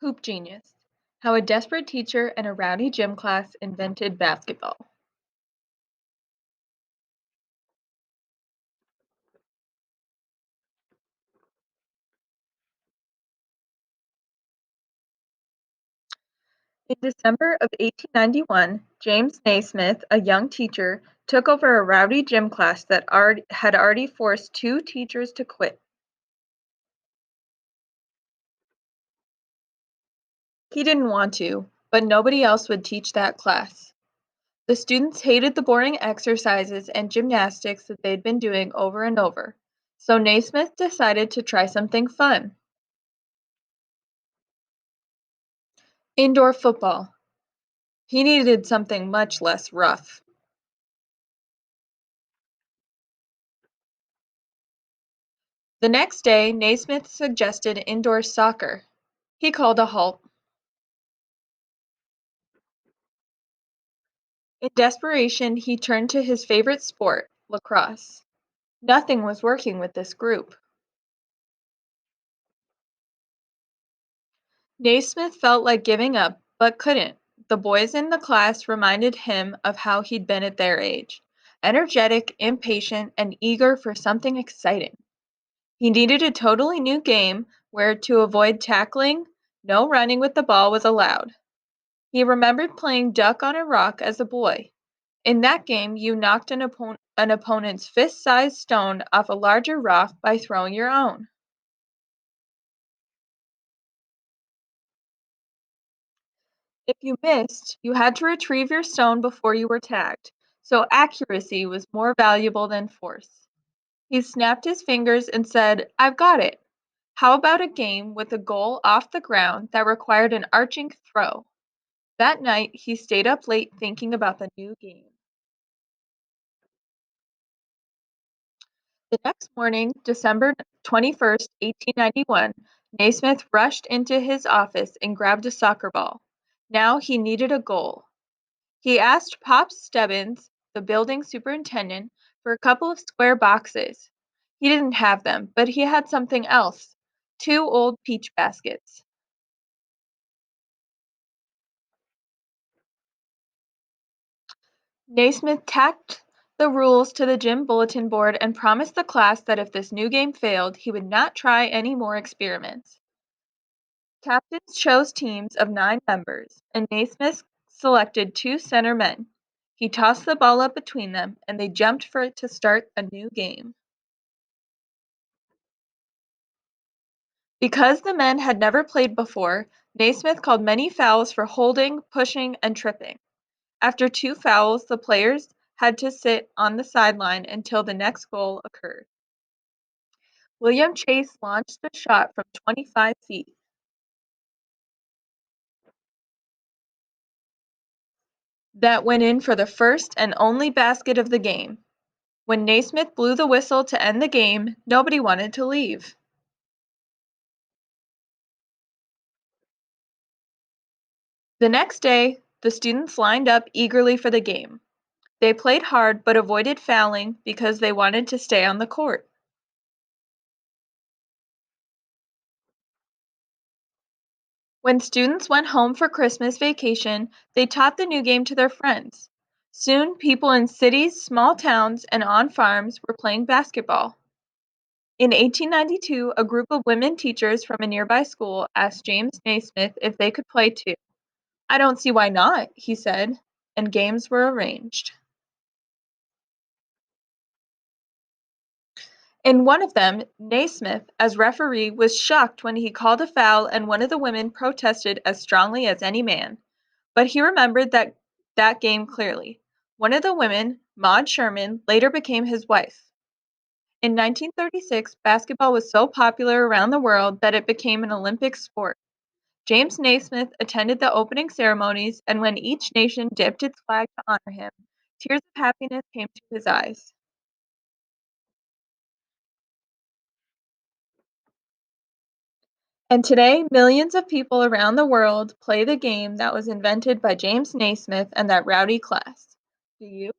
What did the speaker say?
Hoop Genius: How a Desperate Teacher and a Rowdy Gym Class Invented Basketball. In December of 1891, James Naismith, a young teacher, took over a rowdy gym class that had already forced two teachers to quit. He didn't want to, but nobody else would teach that class. The students hated the boring exercises and gymnastics that they'd been doing over and over, so Naismith decided to try something fun: indoor football. He needed something much less rough. The next day, Naismith suggested indoor soccer. He called a halt. In desperation, he turned to his favorite sport, lacrosse. Nothing was working with this group. Naismith felt like giving up, but couldn't. The boys in the class reminded him of how he'd been at their age: energetic, impatient, and eager for something exciting. He needed a totally new game where, to avoid tackling, no running with the ball was allowed. He remembered playing duck on a rock as a boy. In that game, you knocked an opponent's fist-sized stone off a larger rock by throwing your own. If you missed, you had to retrieve your stone before you were tagged, so accuracy was more valuable than force. He snapped his fingers and said, "I've got it. How about a game with a goal off the ground that required an arching throw?" That night, he stayed up late thinking about the new game. The next morning, December 21st, 1891, Naismith rushed into his office and grabbed a soccer ball. Now he needed a goal. He asked Pop Stebbins, the building superintendent, for a couple of square boxes. He didn't have them, but he had something else: two old peach baskets. Naismith tacked the rules to the gym bulletin board and promised the class that if this new game failed, he would not try any more experiments. Captains chose teams of 9 members, and Naismith selected two center men. He tossed the ball up between them, and they jumped for it to start a new game. Because the men had never played before, Naismith called many fouls for holding, pushing, and tripping. After two fouls, the players had to sit on the sideline until the next goal occurred. William Chase launched a shot from 25 feet that went in for the first and only basket of the game. When Naismith blew the whistle to end the game, nobody wanted to leave. The next day, the students lined up eagerly for the game. They played hard but avoided fouling because they wanted to stay on the court. When students went home for Christmas vacation, they taught the new game to their friends. Soon, people in cities, small towns, and on farms were playing basketball. In 1892, a group of women teachers from a nearby school asked James Naismith if they could play too. "I don't see why not," he said, and games were arranged. In one of them, Naismith, as referee, was shocked when he called a foul and one of the women protested as strongly as any man. But he remembered that game clearly. One of the women, Maud Sherman, later became his wife. In 1936, basketball was so popular around the world that it became an Olympic sport. James Naismith attended the opening ceremonies, and when each nation dipped its flag to honor him, tears of happiness came to his eyes. And today, millions of people around the world play the game that was invented by James Naismith and that rowdy class. Do you?